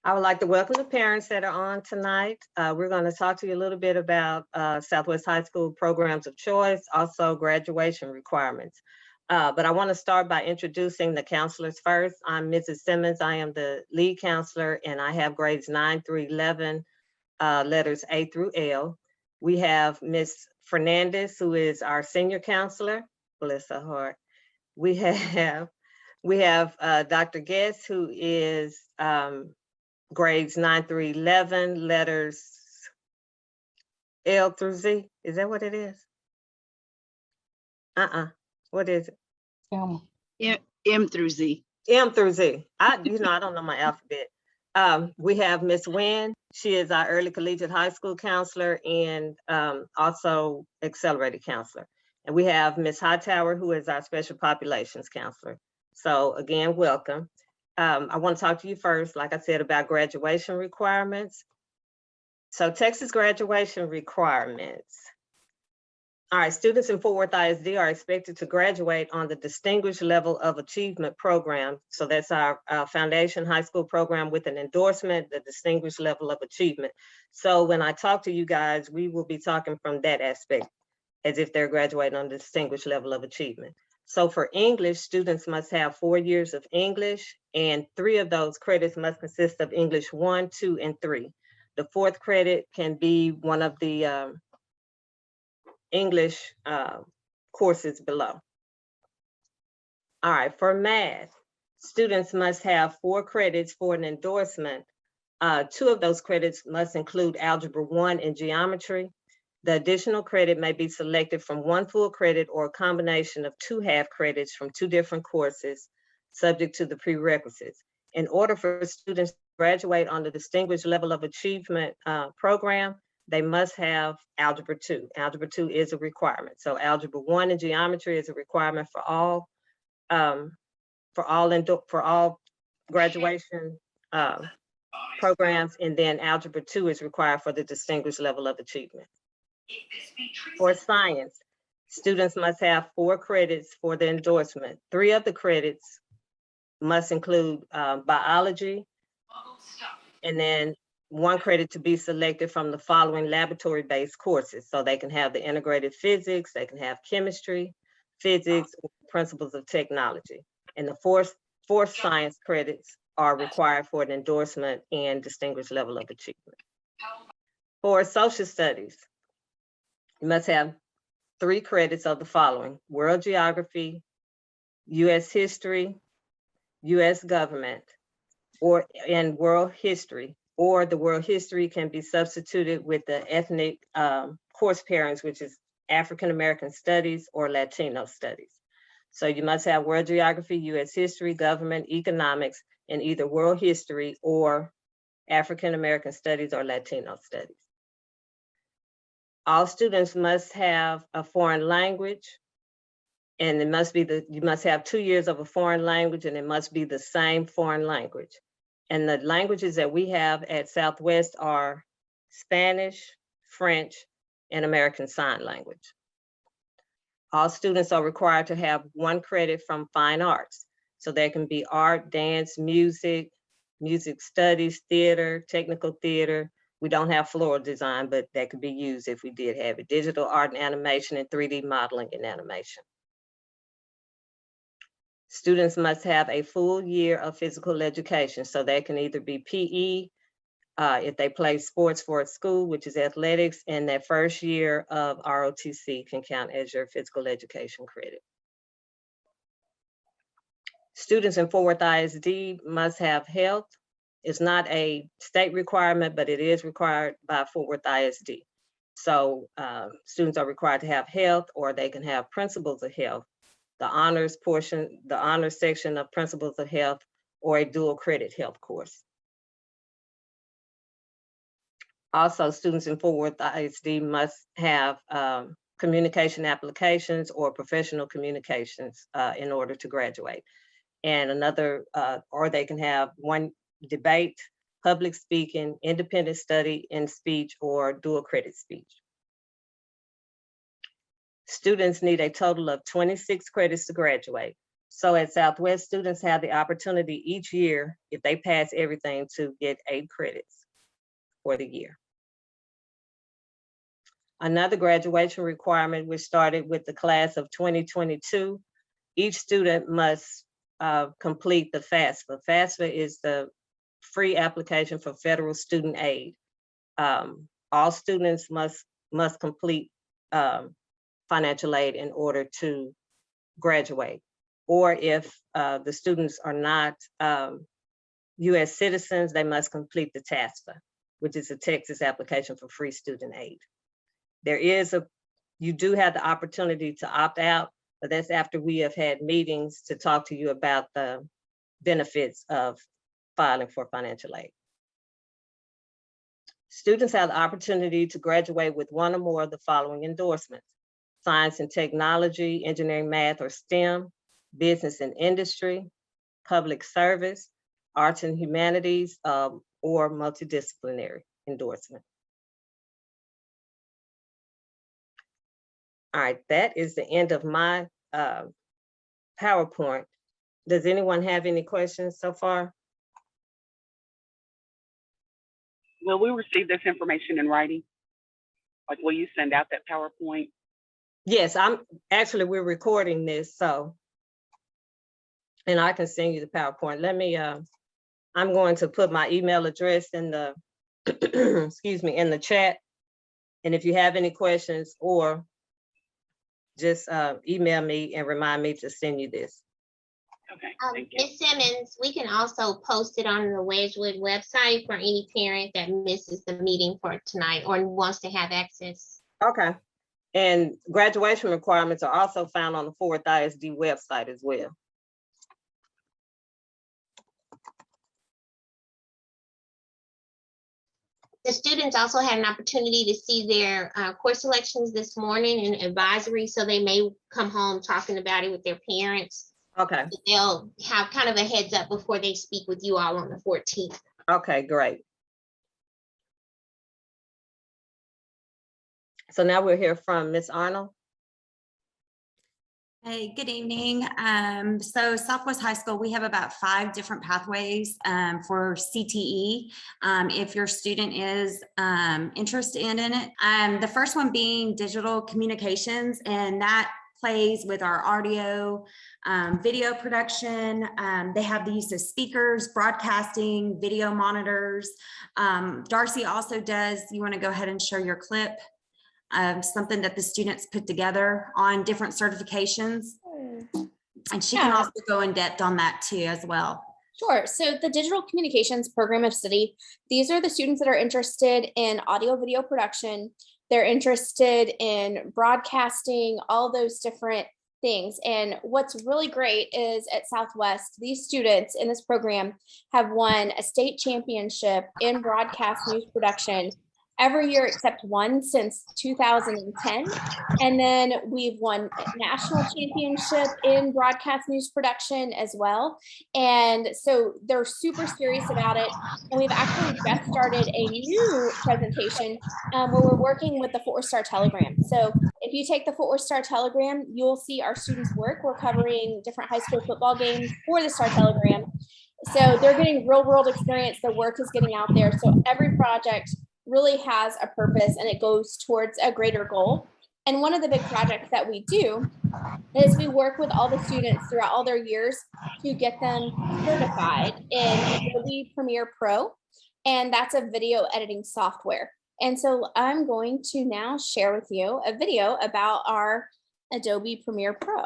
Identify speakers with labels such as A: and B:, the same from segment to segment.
A: I would like to welcome the parents that are on tonight. We're going to talk to you a little bit about Southwest High School programs of choice, also graduation requirements. But I want to start by introducing the counselors first. I'm Mrs. Simmons. I am the lead counselor, and I have grades 9 through 11, letters A through L. We have Ms. Fernandez, who is our senior counselor. Bless her heart. We have Dr. Guest, who is grades 9 through 11, letters L through Z. Is that what it is? What is it?
B: M through Z.
A: M through Z. I don't know my alphabet. We have Miss Wynn. She is our early collegiate high school counselor and also accelerated counselor. And we have Miss Hightower, who is our special populations counselor. So again, welcome. I want to talk to you first, like I said, about graduation requirements. So Texas graduation requirements. All right, students in Fort Worth ISD are expected to graduate on the Distinguished Level of Achievement program. So that's our foundation high school program with an endorsement, the Distinguished Level of Achievement. So when I talk to you guys, we will be talking from that aspect as if they're graduating on the Distinguished Level of Achievement. So for English, students must have 4 years of English, and 3 of those credits must consist of English 1, 2, and 3. The 4th credit can be one of the English courses below. All right, for math, students must have 4 credits for an endorsement. 2 of those credits must include Algebra 1 and Geometry. The additional credit may be selected from 1 full credit or a combination of 2 half credits from 2 different courses, subject to the prerequisites. In order for students to graduate on the Distinguished Level of Achievement program, they must have Algebra 2. Algebra 2 is a requirement. So Algebra 1 and Geometry is a requirement for all graduation programs, and then Algebra 2 is required for the Distinguished Level of Achievement. For science, students must have 4 credits for the endorsement. 3 of the credits must include biology, and then 1 credit to be selected from the following laboratory-based courses. So they can have the integrated physics, they can have chemistry, physics, principles of technology. And the 4 science credits are required for an endorsement and Distinguished Level of Achievement. For social studies, you must have 3 credits of the following: World Geography, U.S. History, U.S. Government, and World History, or the World History can be substituted with the ethnic course pairings, which is African American Studies or Latino Studies. So you must have World Geography, U.S. History, Government, Economics, in either World History or African American Studies or Latino Studies. All students must have a foreign language, and it must be you must have 2 years of a foreign language, and it must be the same foreign language. And the languages that we have at Southwest are Spanish, French, and American Sign Language. All students are required to have 1 credit from fine arts. So there can be art, dance, music, music studies, theater, technical theater. We don't have floral design, but that could be used if we did have it. Digital art and animation, and 3D modeling and animation. Students must have a full year of physical education. So that can either be PE, if they play sports for a school, which is athletics, and that first year of ROTC can count as your physical education credit. Students in Fort Worth ISD must have health. It's not a state requirement, but it is required by Fort Worth ISD. So students are required to have health, or they can have principles of health, the honors portion, the honors section of principles of health, or a dual credit health course. Also, students in Fort Worth ISD must have communication applications or professional communications in order to graduate. And another, or they can have 1 debate, public speaking, independent study in speech, or dual credit speech. Students need a total of 26 credits to graduate. So at Southwest, students have the opportunity each year, if they pass everything, to get 8 credits for the year. Another graduation requirement, which started with the class of 2022, each student must complete the FAFSA. FAFSA is the free application for federal student aid. All students must complete financial aid in order to graduate. Or if the students are not US citizens, they must complete the TASFA, which is a Texas application for free student aid. You do have the opportunity to opt out, but that's after we have had meetings to talk to you about the benefits of filing for financial aid. Students have the opportunity to graduate with one or more of the following endorsements: science and technology, engineering, math, or STEM, business and industry, public service, arts and humanities, or multidisciplinary endorsement. All right, that is the end of my PowerPoint. Does anyone have any questions so far?
C: Will we receive this information in writing? Like, will you send out that PowerPoint?
A: Yes, we're recording this, so, and I can send you the PowerPoint. Let me, I'm going to put my email address in the, excuse me, in the chat. And if you have any questions, or just email me and remind me to send you this.
C: Okay, thank you.
D: Ms. Simmons, we can also post it on the Wedgwood website for any parent that misses the meeting for tonight or wants to have access.
A: Okay. And graduation requirements are also found on the Fort Worth ISD website as well.
D: The students also had an opportunity to see their course selections this morning in advisory, so they may come home talking about it with their parents.
A: Okay.
D: They'll have kind of a heads up before they speak with you all on the 14th.
A: Okay, great. So now we'll hear from Ms. Arnold.
E: Hey, good evening. So Southwest High School, we have about 5 different pathways for CTE, if your student is interested in it. The first one being digital communications, and that plays with our audio, video production. They have the use of speakers, broadcasting, video monitors. Darcy also does, you want to go ahead and show your clip? Something that the students put together on different certifications. And she can also go in depth on that too as well.
F: Sure. So the Digital Communications Program of Study, these are the students that are interested in audio video production. They're interested in broadcasting, all those different things. And what's really great is at Southwest, these students in this program have won a state championship in broadcast news production every year except one since 2010. And then we've won a national championship in broadcast news production as well. And so they're super serious about it. And we've actually just started a new presentation where we're working with the Fort Worth Star Telegram. So if you take the Fort Worth Star Telegram, you'll see our students work. We're covering different high school football games for the Star Telegram. So they're getting real world experience. Their work is getting out there. So every project really has a purpose and it goes towards a greater goal. And one of the big projects that we do is we work with all the students throughout all their years to get them certified in Adobe Premiere Pro. And that's a video editing software. And so I'm going to now share with you a video about our Adobe Premiere Pro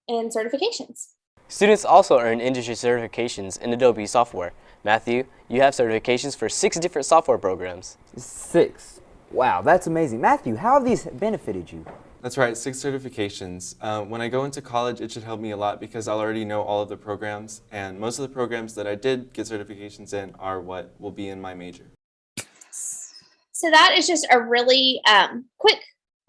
F: and certifications.
G: Students also earn industry certifications in Adobe software. Matthew, you have certifications for 6 different software programs.
H: 6. Wow, that's amazing. Matthew, how have these benefited you?
I: That's right, 6 certifications. When I go into college, it should help me a lot because I'll already know all of the programs, and most of the programs that I did get certifications in are what will be in my major.
F: So that is just a really quick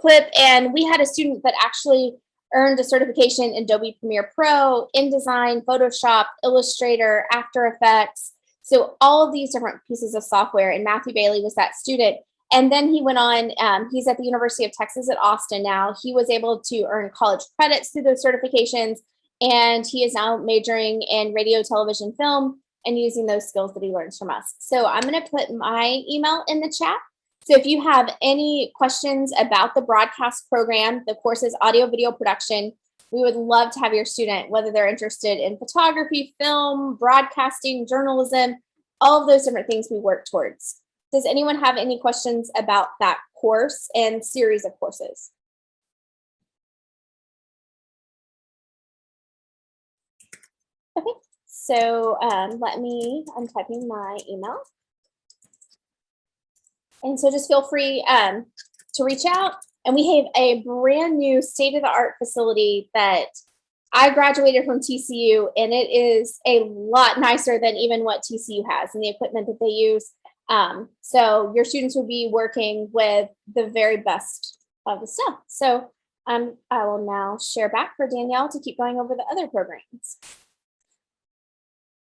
F: clip, and we had a student that actually earned a certification in Adobe Premiere Pro, InDesign, Photoshop, Illustrator, After Effects. So all of these different pieces of software, and Matthew Bailey was that student. And then he went on, he's at the University of Texas at Austin now. He was able to earn college credits through those certifications. and he is now majoring in radio, television, film, and using those skills that he learns from us. So I'm going to put my email in the chat. So if you have any questions about the broadcast program, the course is audio video production. We would love to have your student, whether they're interested in photography, film, broadcasting, journalism, all of those different things we work towards. Does anyone have any questions about that course and series of courses? Okay, so I'm typing my email. And so just feel free to reach out. And we have a brand new state-of-the-art facility that I graduated from TCU, and it is a lot nicer than even what TCU has and the equipment that they use. So your students will be working with the very best of the stuff. So I will now share back for Danielle to keep going over the other programs.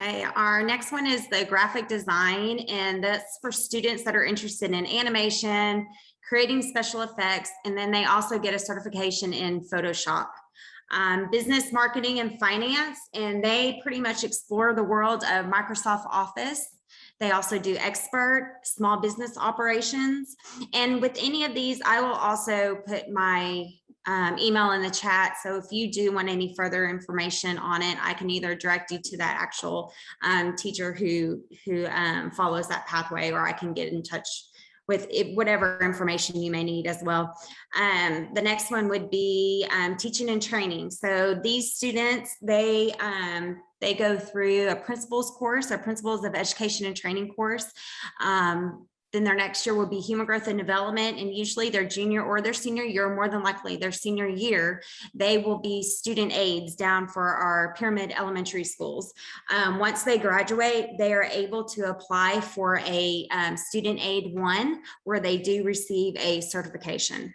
E: Okay, our next one is the graphic design, and that's for students that are interested in animation, creating special effects, and then they also get a certification in Photoshop. Business, marketing, and finance, and they pretty much explore the world of Microsoft Office. They also do expert small business operations. And with any of these, I will also put my email in the chat. So if you do want any further information on it, I can either direct you to that actual teacher who follows that pathway, or I can get in touch with whatever information you may need as well. The next one would be teaching and training. So these students, they go through a principles course, a principles of education and training course. Then their next year will be human growth and development, and usually their junior or their senior year, more than likely their senior year, they will be student aides down for our pyramid elementary schools. Once they graduate, they are able to apply for a student aid 1, where they do receive a certification.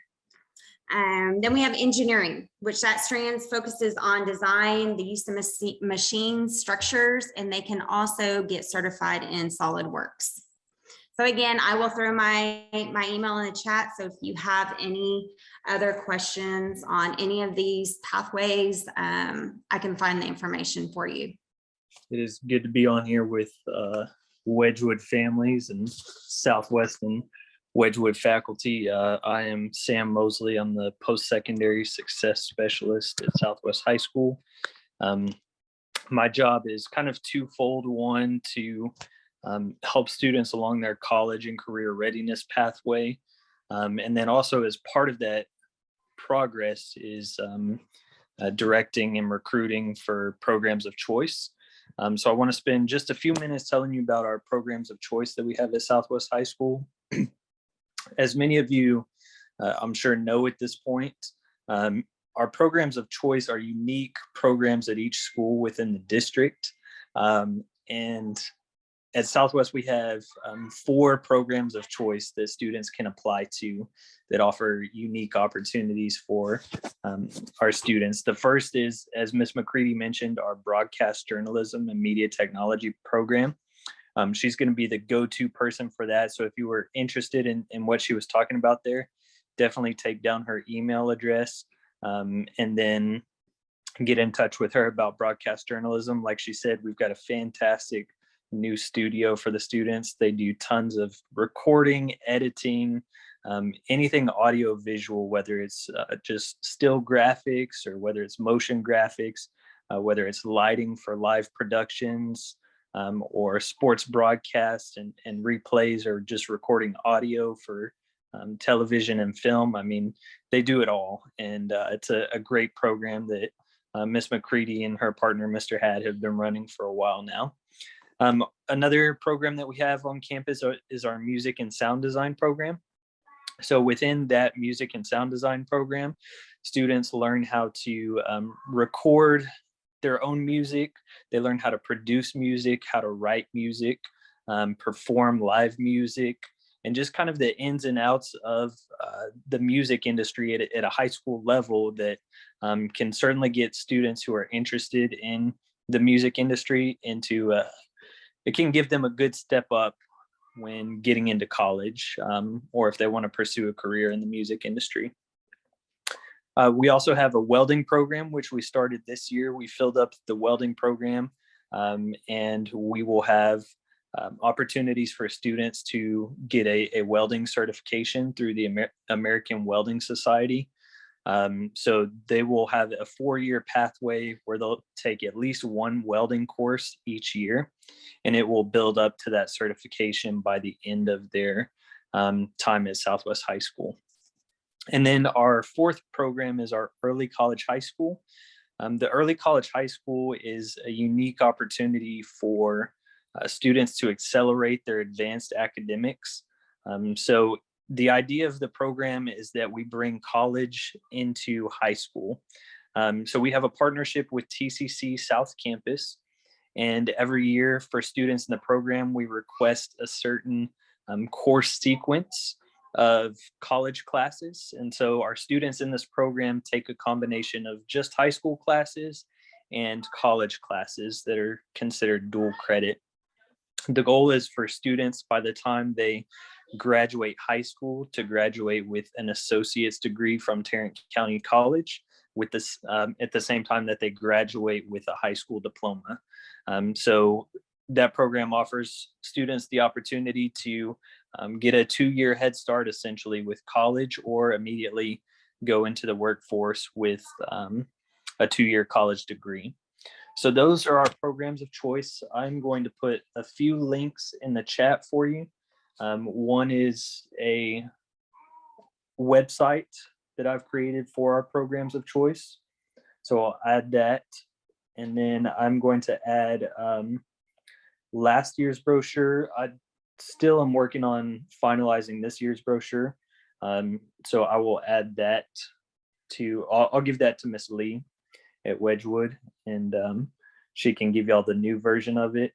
E: Then we have engineering, which that strand focuses on design, the use of machine structures, and they can also get certified in SolidWorks. So again, I will throw my email in the chat. So if you have any other questions on any of these pathways, I can find the information for you.
J: It is good to be on here with Wedgwood families and Southwest and Wedgwood faculty. I am Sam Mosley. I'm the post-secondary success specialist at Southwest High School. My job is kind of twofold. One, to help students along their college and career readiness pathway. And then also as part of that progress is directing and recruiting for programs of choice. So I want to spend just a few minutes telling you about our programs of choice that we have at Southwest High School. As many of you, I'm sure, know at this point, our programs of choice are unique programs at each school within the district. And at Southwest, we have 4 programs of choice that students can apply to that offer unique opportunities for our students. The first is, as Ms. McCready mentioned, our broadcast journalism and media technology program. She's going to be the go-to person for that. So if you were interested in what she was talking about there, definitely take down her email address and then get in touch with her about broadcast journalism. Like she said, we've got a fantastic new studio for the students. They do tons of recording, editing, anything audio visual, whether it's just still graphics or whether it's motion graphics, whether it's lighting for live productions or sports broadcasts and replays, or just recording audio for television and film. I mean, they do it all. And it's a great program that Ms. McCready and her partner, Mr. Had, have been running for a while now. Another program that we have on campus is our music and sound design program. So within that music and sound design program, students learn how to record their own music. They learn how to produce music, how to write music, perform live music, and just kind of the ins and outs of the music industry at a high school level that can certainly get students who are interested in the music industry into it can give them a good step up when getting into college, or if they want to pursue a career in the music industry. We also have a welding program, which we started this year. We filled up the welding program, and we will have opportunities for students to get a welding certification through the American Welding Society. So they will have a 4-year pathway where they'll take at least one welding course each year, and it will build up to that certification by the end of their time at Southwest High School. And then our 4th program is our Early College High School. The Early College High School is a unique opportunity for students to accelerate their advanced academics. So the idea of the program is that we bring college into high school. So we have a partnership with TCC South Campus, and every year for students in the program, we request a certain course sequence of college classes. And so our students in this program take a combination of just high school classes and college classes that are considered dual credit. The goal is for students, by the time they graduate high school, to graduate with an associate's degree from Tarrant County College with this at the same time that they graduate with a high school diploma. So that program offers students the opportunity to get a 2-year head start essentially with college, or immediately go into the workforce with a 2-year college degree. So those are our programs of choice. I'm going to put a few links in the chat for you. One is a website that I've created for our programs of choice. So I'll add that. And then I'm going to add last year's brochure. I still am working on finalizing this year's brochure. So I will add that to, I'll give that to Miss Lee at Wedgwood, and she can give y'all the new version of it.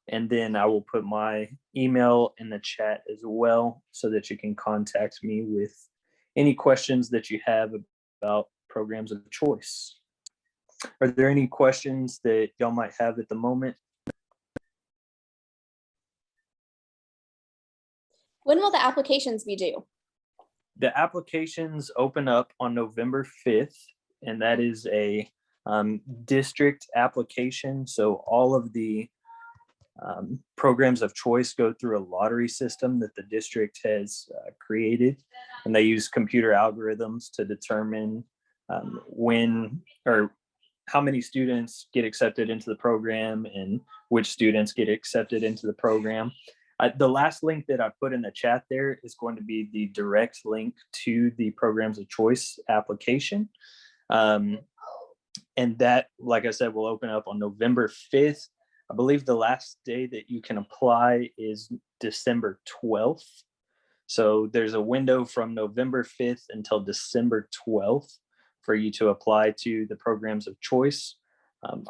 J: And then I will put my email in the chat as well, so that you can contact me with any questions that you have about programs of choice. Are there any questions that y'all might have at the moment?
F: When will the applications be due?
J: The applications open up on November 5th, and that is a district application. So all of the programs of choice go through a lottery system that the district has created, and they use computer algorithms to determine when or how many students get accepted into the program and which students get accepted into the program. The last link that I put in the chat there is going to be the direct link to the programs of choice application. And that, like I said, will open up on November 5th. I believe the last day that you can apply is December 12th. So there's a window from November 5th until December 12th for you to apply to the programs of choice.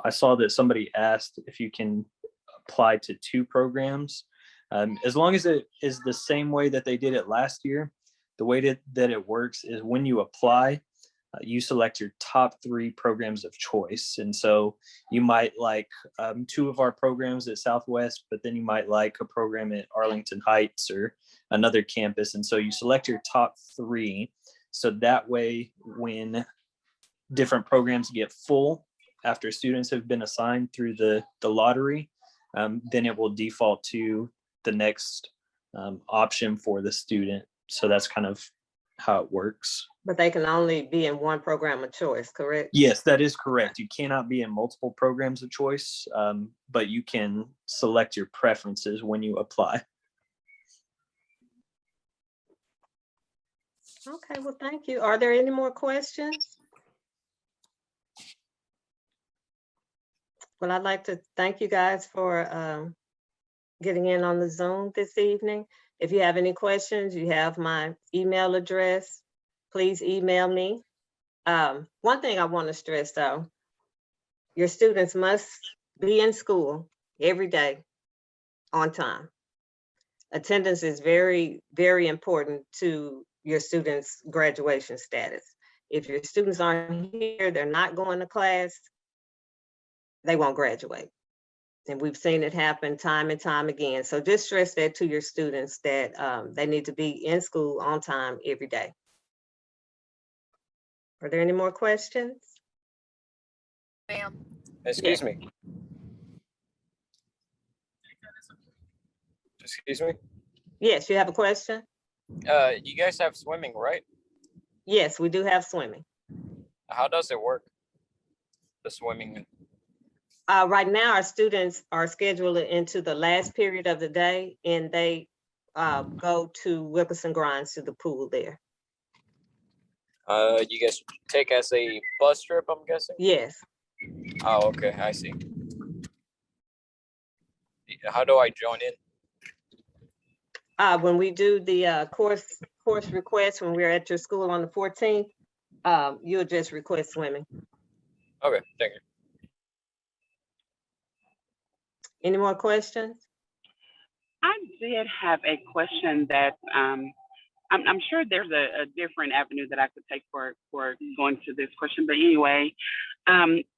J: I saw that somebody asked if you can apply to 2 programs. As long as it is the same way that they did it last year, the way that it works is when you apply, you select your top 3 programs of choice. And so you might like 2 of our programs at Southwest, but then you might like a program at Arlington Heights or another campus. And so you select your top 3. So that way, when different programs get full after students have been assigned through the lottery, then it will default to the next option for the student. So that's kind of how it works.
A: But they can only be in one program of choice, correct?
J: Yes, that is correct. You cannot be in multiple programs of choice, but you can select your preferences when you apply.
A: Okay, well, thank you. Are there any more questions? Well, I'd like to thank you guys for getting in on the Zoom this evening. If you have any questions, you have my email address. Please email me. One thing I want to stress though, your students must be in school every day on time. Attendance is very, very important to your students' graduation status. If your students aren't here, they're not going to class, they won't graduate. And we've seen it happen time and time again. So just stress that to your students that they need to be in school on time every day. Are there any more questions?
K: Excuse me. Excuse me.
A: Yes, you have a question?
K: You guys have swimming, right?
A: Yes, we do have swimming.
K: How does it work? The swimming.
A: Right now, our students are scheduled into the last period of the day, and they go to Wilkerson Grinds to the pool there.
K: You guys take as a bus trip, I'm guessing?
A: Yes.
K: Oh, okay, I see. How do I join in?
A: When we do the course request, when we're at your school on the 14th, you'll just request swimming.
K: Okay, thank you.
A: Any more questions?
C: I did have a question that I'm sure there's a different avenue that I could take for going to this question. But anyway,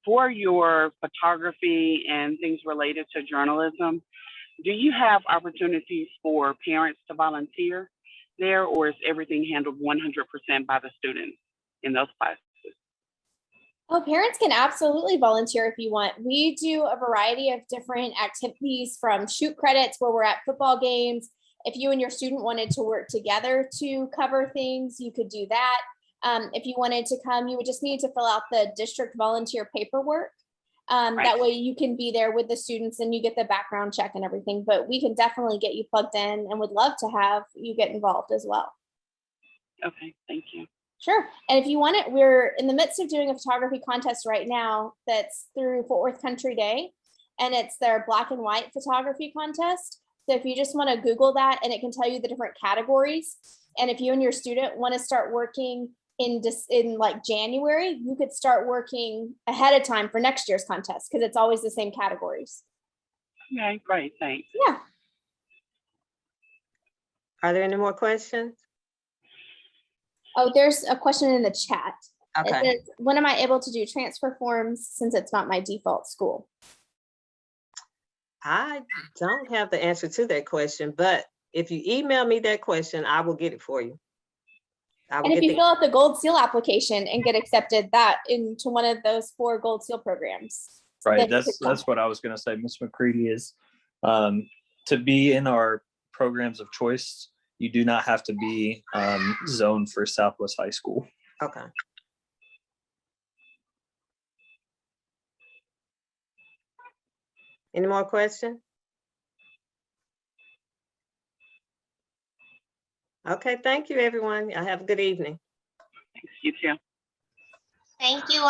C: for your photography and things related to journalism, do you have opportunities for parents to volunteer there, or is everything handled 100% by the students in those classes?
F: Oh, parents can absolutely volunteer if you want. We do a variety of different activities, from shoot credits where we're at football games. If you and your student wanted to work together to cover things, you could do that. If you wanted to come, you would just need to fill out the district volunteer paperwork. That way you can be there with the students and you get the background check and everything. But we can definitely get you plugged in and would love to have you get involved as well.
C: Okay, thank you.
F: Sure. And if you want it, we're in the midst of doing a photography contest right now that's through Fort Worth Country Day, and it's their black and white photography contest. So if you just want to Google that, and it can tell you the different categories. And if you and your student want to start working in like January, you could start working ahead of time for next year's contest, because it's always the same categories.
C: Okay, great, thanks.
F: Yeah.
A: Are there any more questions?
F: Oh, there's a question in the chat.
A: Okay.
F: It says, when am I able to do transfer forms since it's not my default school?
A: I don't have the answer to that question, but if you email me that question, I will get it for you.
F: And if you fill out the Gold Seal application and get accepted that into one of those 4 Gold Seal programs.
J: Right,
F: then you
J: that's what I was gonna say. Ms. McCready, is to be in our programs of choice, you do not have to be zoned for Southwest High School.
A: Okay. Any more questions? Okay, thank you, everyone. I have a good evening.
C: Thanks, you too.
D: Thank you all.